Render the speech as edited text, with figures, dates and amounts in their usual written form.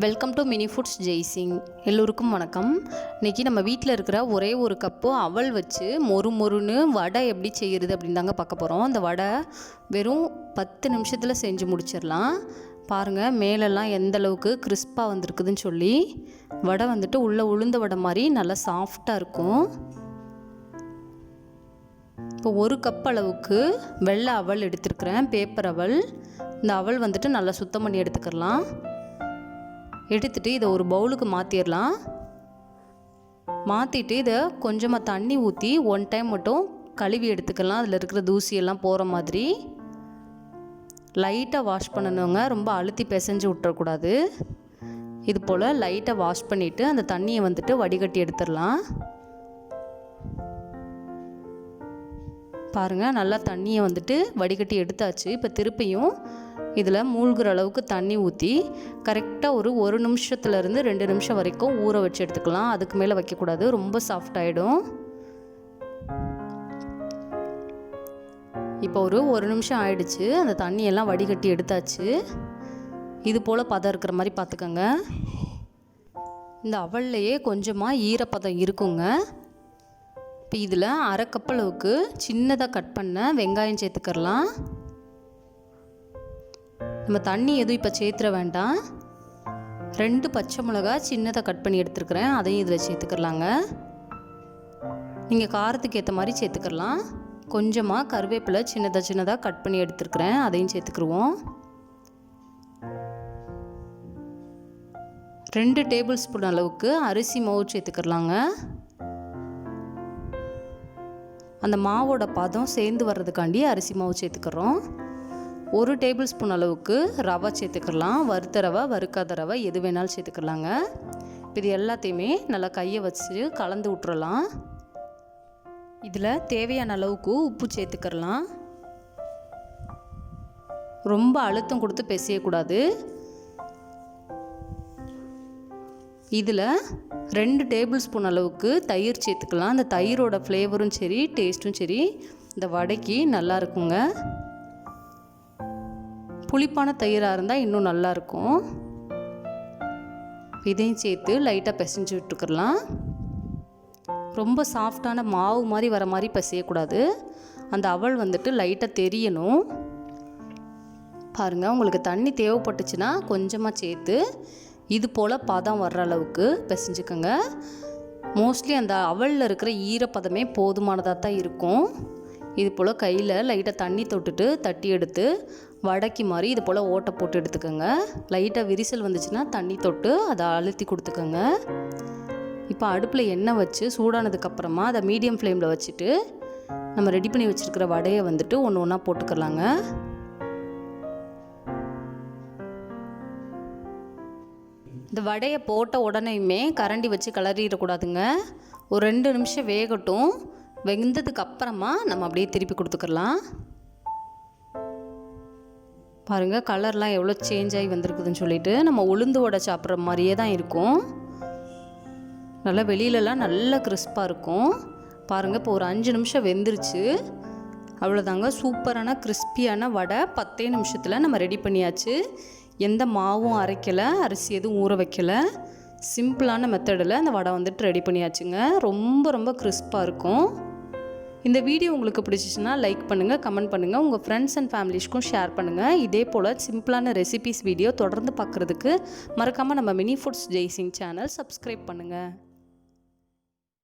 Welcome to mini foods Jaisingh. எல்லோருக்கும் வணக்கம். இன்றைக்கி நம்ம வீட்டில் இருக்கிற ஒரே ஒரு கப்பு அவல் வச்சு மொறுன்னு வடை எப்படி செய்கிறது அப்படின்னு தாங்க பார்க்க போகிறோம். அந்த வடை வெறும் 10 நிமிஷத்தில் செஞ்சு முடிச்சிடலாம். பாருங்கள் மேலெல்லாம் எந்த அளவுக்கு கிறிஸ்பாக வந்திருக்குதுன்னு சொல்லி. வடை வந்துட்டு உள்ளே உளுந்த வடை மாதிரி நல்லா சாஃப்டாக இருக்கும். இப்போ ஒரு கப் அளவுக்கு வெள்ளை அவல் எடுத்துருக்கிறேன், பேப்பர் அவல். இந்த அவல் வந்துட்டு நல்லா சுத்தம் பண்ணி எடுத்துக்கலாம். எடுத்துகிட்டு இதை ஒரு பவுலுக்கு மாற்றிடலாம். மாற்றிட்டு இதை கொஞ்சமாக தண்ணி ஊற்றி 1 டைம் மட்டும் கழுவி எடுத்துக்கலாம். அதில் இருக்கிற தூசியெல்லாம் போகிற மாதிரி லைட்டாக வாஷ் பண்ணணுங்க. ரொம்ப அழுத்தி பிசைஞ்சு விட்டுறக்கூடாது. இது போல் லைட்டாக வாஷ் பண்ணிவிட்டு அந்த தண்ணியை வந்துட்டு வடிகட்டி எடுத்துடலாம். பாருங்கள், நல்லா தண்ணியை வந்துட்டு வடிகட்டி எடுத்தாச்சு. இப்போ திருப்பியும் இதில் மூழ்கிற அளவுக்கு தண்ணி ஊற்றி கரெக்டாக ஒரு நிமிஷத்துலேருந்து 2 நிமிஷம் வரைக்கும் ஊற வச்சு எடுத்துக்கலாம். அதுக்கு மேலே வைக்கக்கூடாது, ரொம்ப சாஃப்ட் ஆகிடும். இப்போ ஒரு நிமிஷம் ஆயிடுச்சு. அந்த தண்ணியெல்லாம் வடிகட்டி எடுத்தாச்சு. இது போல் பதம் இருக்கிற மாதிரி பார்த்துக்கோங்க. இந்த அவல்லையே கொஞ்சமாக ஈரப்பதம் இருக்குங்க. இப்போ இதில் 1/2 கப் அளவுக்கு சின்னதாக கட் பண்ண வெங்காயம் சேர்த்துக்கலாம். நம்ம தண்ணி எதுவும் இப்போ சேர்த்துற வேண்டாம். 2 பச்சை மிளகா சின்னதாக கட் பண்ணி எடுத்துருக்கிறேன், அதையும் இதில் சேர்த்துக்கலாங்க. நீங்கள் காரத்துக்கு ஏற்ற மாதிரி சேர்த்துக்கலாம். கொஞ்சமாக கருவேப்பிலை சின்னதாக கட் பண்ணி எடுத்துருக்கிறேன், அதையும் சேர்த்துக்குருவோம். 2 டேபிள் ஸ்பூன் அளவுக்கு அரிசி மாவு சேர்த்துக்கலாங்க. அந்த மாவோட பதம் சேர்ந்து வர்றதுக்காண்டி அரிசி மாவு சேர்த்துக்கிறோம். 1 டேபிள் ஸ்பூன் அளவுக்கு ரவை சேர்த்துக்கலாம். வறுத்த ரவை, வறுக்காத ரவை எது வேணாலும் சேர்த்துக்கலாங்க. இது எல்லாத்தையுமே நல்லா கையை வச்சு கலந்து விட்டுறலாம். இதில் தேவையான அளவுக்கு உப்பு சேர்த்துக்கலாம். ரொம்ப அழுத்தம் கொடுத்து பிசையக்கூடாது. இதில் 2 டேபிள் ஸ்பூன் அளவுக்கு தயிர் சேர்த்துக்கலாம். அந்த தயிரோட ஃப்ளேவரும் சரி டேஸ்ட்டும் சரி இந்த வடைக்கு நல்லா இருக்குங்க. புளிப்பான தயிராக இருந்தால் இன்னும் நல்லாயிருக்கும். இதையும் சேர்த்து லைட்டாக பிசைஞ்சு விட்டுக்கலாம். ரொம்ப சாஃப்டான மாவு மாதிரி வர மாதிரி பிசையக்கூடாது. அந்த அவல் வந்துட்டு லைட்டாக தெரியணும். பாருங்கள், உங்களுக்கு தண்ணி தேவைப்பட்டுச்சுன்னா கொஞ்சமாக சேர்த்து இது போல் பதம் வர்ற அளவுக்கு பிசைஞ்சுக்கோங்க. மோஸ்ட்லி அந்த அவலில் இருக்கிற ஈரப்பதமே போதுமானதாக தான் இருக்கும். இது போல் கையில் லைட்டாக தண்ணி தொட்டுட்டு தட்டி எடுத்து வடைக்கு மாதிரி இது போல் ஓட்டை போட்டு எடுத்துக்கோங்க. லைட்டாக விரிசல் வந்துச்சுன்னா தண்ணி தொட்டு அதை அழுத்தி கொடுத்துக்கோங்க. இப்போ அடுப்பில் எண்ணெய் வச்சு சூடானதுக்கப்புறமா அதை மீடியம் ஃப்ளேமில் வச்சுட்டு நம்ம ரெடி பண்ணி வச்சுருக்கிற வடையை வந்துட்டு ஒன்று ஒன்றா போட்டுக்கலாங்க. இந்த வடையை போட்ட உடனேயுமே கரண்டி வச்சு கிளறிடக்கூடாதுங்க. ஒரு 2 நிமிஷம் வேகட்டும். வெந்ததுக்கு அப்புறமா நம்ம அப்படியே திருப்பி கொடுத்துக்கலாம். பாருங்கள், கலர்லாம் எவ்வளோ சேஞ்ச் ஆகி வந்திருக்குதுன்னு சொல்லிட்டு நம்ம உளுந்து வடை சாப்பிட்ற மாதிரியே தான் இருக்கும். நல்லா வெளியிலலாம் நல்லா கிறிஸ்பாக இருக்கும். பாருங்கள், இப்போ ஒரு 5 நிமிஷம் வெந்துருச்சு. அவ்வளோதாங்க, சூப்பரான கிறிஸ்பியான வடை 10 நிமிஷத்தில் நம்ம ரெடி பண்ணியாச்சு. எந்த மாவும் அரைக்கலை, அரிசி எதுவும் ஊற வைக்கலை. சிம்பிளான மெத்தடில் அந்த வடை வந்துட்டு ரெடி பண்ணியாச்சுங்க. ரொம்ப கிறிஸ்பாக இருக்கும். இந்த வீடியோ உங்களுக்கு பிடிச்சிச்சுன்னா லைக் பண்ணுங்கள், கமெண்ட் பண்ணுங்கள், உங்கள் ஃப்ரெண்ட்ஸ் அண்ட் ஃபேமிலிஸ்க்கும் ஷேர் பண்ணுங்கள். இதே போல் சிம்பிளான ரெசிபீஸ் வீடியோ தொடர்ந்து பார்க்குறதுக்கு மறக்காமல் நம்ம mini foods Jaisingh channel subscribe பண்ணுங்கள்.